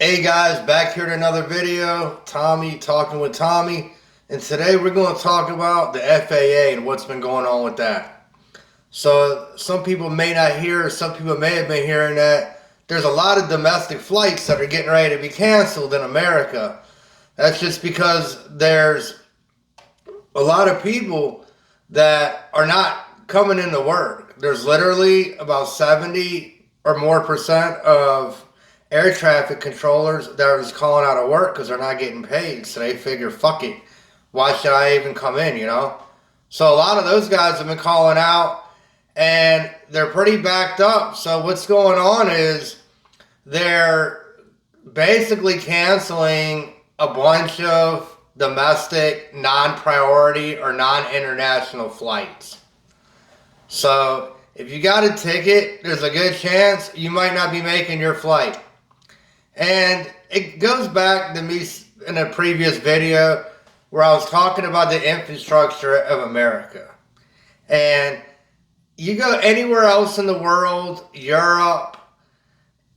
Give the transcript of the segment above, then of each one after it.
Hey guys, back here to another video. Tommy talking with Tommy, and today we're going to talk about the FAA and what's been going on with that. So some people may not hear, some people may have been hearing that there's a lot of domestic flights that are getting ready to be canceled in America. That's just because there's a lot of people that are not coming into work. There's literally about 70 or more percent of air traffic controllers that are just calling out of work because they're not getting paid. So they figure, fuck it, why should I even come in, you know? So a lot of those guys have been calling out and they're pretty backed up. So what's going on is they're basically canceling a bunch of domestic, non-priority, or non-international flights. So if you got a ticket, there's a good chance you might not be making your flight. And it goes back to me in a previous video where I was talking about the infrastructure of America. And you go anywhere else in the world, Europe,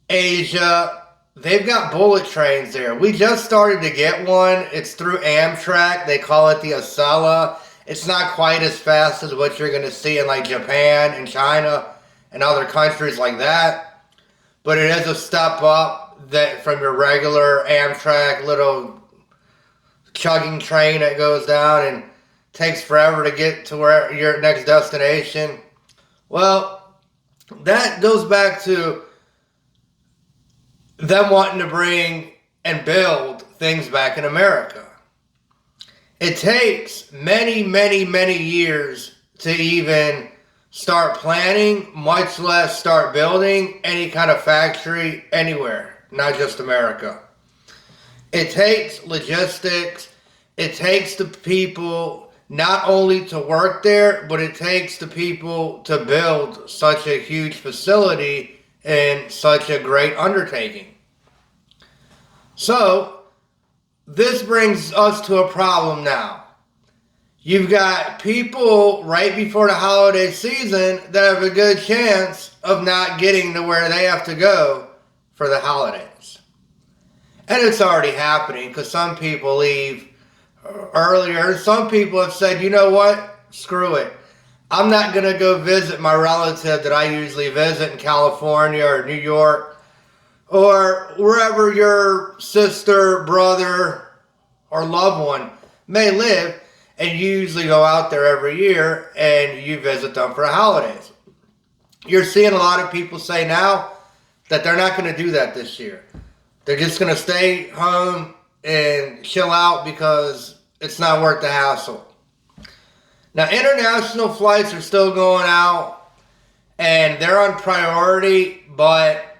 Asia, they've got bullet trains there. We just started to get one. It's through Amtrak. They call it the Acela. It's not quite as fast as what you're going to see in like Japan and China and other countries like that. But it is a step up that from your regular Amtrak little chugging train that goes down and takes forever to get to where your next destination. Well, that goes back to them wanting to bring and build things back in America. It takes many, many, many years to even start planning, much less start building any kind of factory anywhere, not just America. It takes logistics. It takes the people not only to work there, but it takes the people to build such a huge facility and such a great undertaking. So, this brings us to a problem now. You've got people right before the holiday season that have a good chance of not getting to where they have to go for the holidays. And it's already happening because some people leave earlier. Some people have said, you know what? Screw it. I'm not going to go visit my relative that I usually visit in California or New York or wherever your sister, brother, or loved one may live, and you usually go out there every year and you visit them for the holidays. You're seeing a lot of people say now that they're not going to do that this year. They're just going to stay home and chill out because it's not worth the hassle. Now, international flights are still going out and they're on priority, but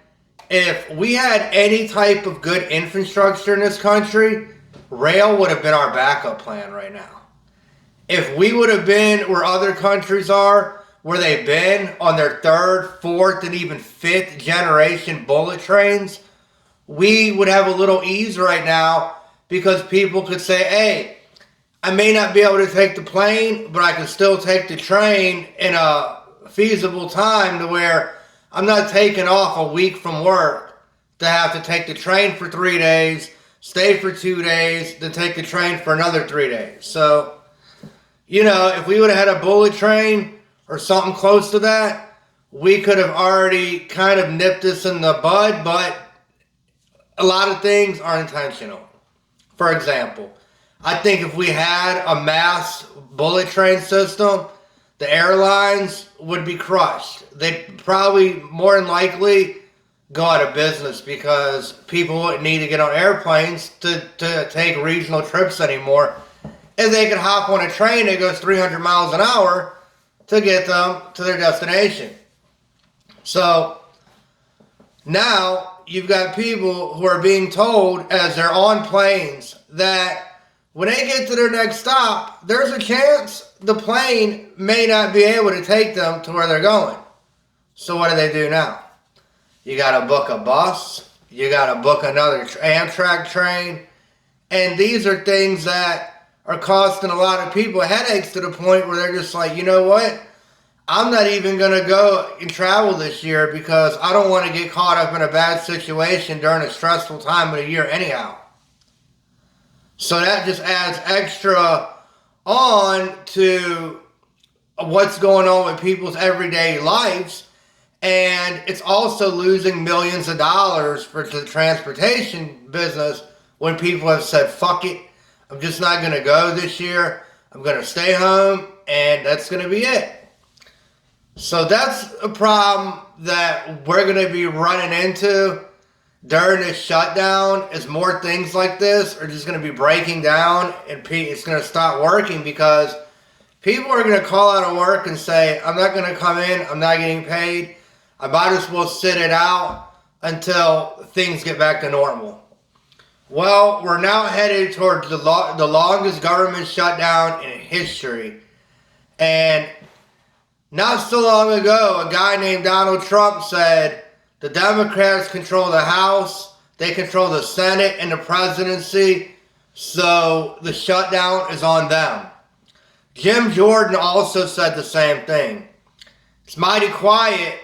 if we had any type of good infrastructure in this country, rail would have been our backup plan right now. If we would have been where other countries are, where they've been on their third, fourth, and even fifth generation bullet trains, we would have a little ease right now because people could say, hey, I may not be able to take the plane, but I can still take the train in a feasible time to where I'm not taking off a week from work to have to take the train for 3 days, stay for 2 days, then take the train for another 3 days. So, you know, if we would have had a bullet train or something close to that, we could have already kind of nipped this in the bud, but a lot of things are intentional. For example, I think if we had a mass bullet train system, the airlines would be crushed. They'd probably more than likely go out of business because people wouldn't need to get on airplanes to take regional trips anymore. And they could hop on a train that goes 300 miles an hour to get them to their destination. So now you've got people who are being told as they're on planes that when they get to their next stop, there's a chance the plane may not be able to take them to where they're going. So what do now? You got to book a bus. You got to book another Amtrak train. And these are things that are costing a lot of people headaches to the point where they're just like, you know what? I'm not even going to go and travel this year because I don't want to get caught up in a bad situation during a stressful time of the year anyhow. So that just adds extra on to what's going on with people's everyday lives. And it's also losing millions of dollars for the transportation business when people have said, fuck it, I'm just not going to go this year. I'm going to stay home, and that's going to be it. So that's a problem that we're going to be running into during this shutdown, is more things like this are just going to be breaking down, and it's going to stop working because people are going to call out of work and say, I'm not going to come in, I'm not getting paid, I might as well sit it out until things get back to normal. Well, we're now headed towards the longest government shutdown in history. And not so long ago, a guy named Donald Trump said the Democrats control the House, they control the Senate and the presidency, so the shutdown is on them. Jim Jordan also said the same thing. It's mighty quiet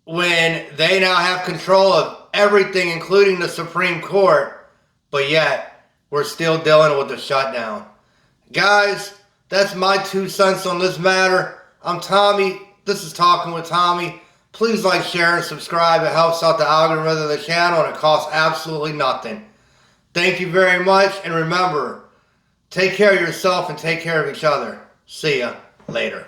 when they now have control of everything, including the Supreme Court, but yet we're still dealing with the shutdown. Guys, that's my 2 cents on this matter. I'm Tommy. This is Talking with Tommy. Please like, share, and subscribe. It helps out the algorithm of the channel, and it costs absolutely nothing. Thank you very much, and remember, take care of yourself and take care of each other. See ya later.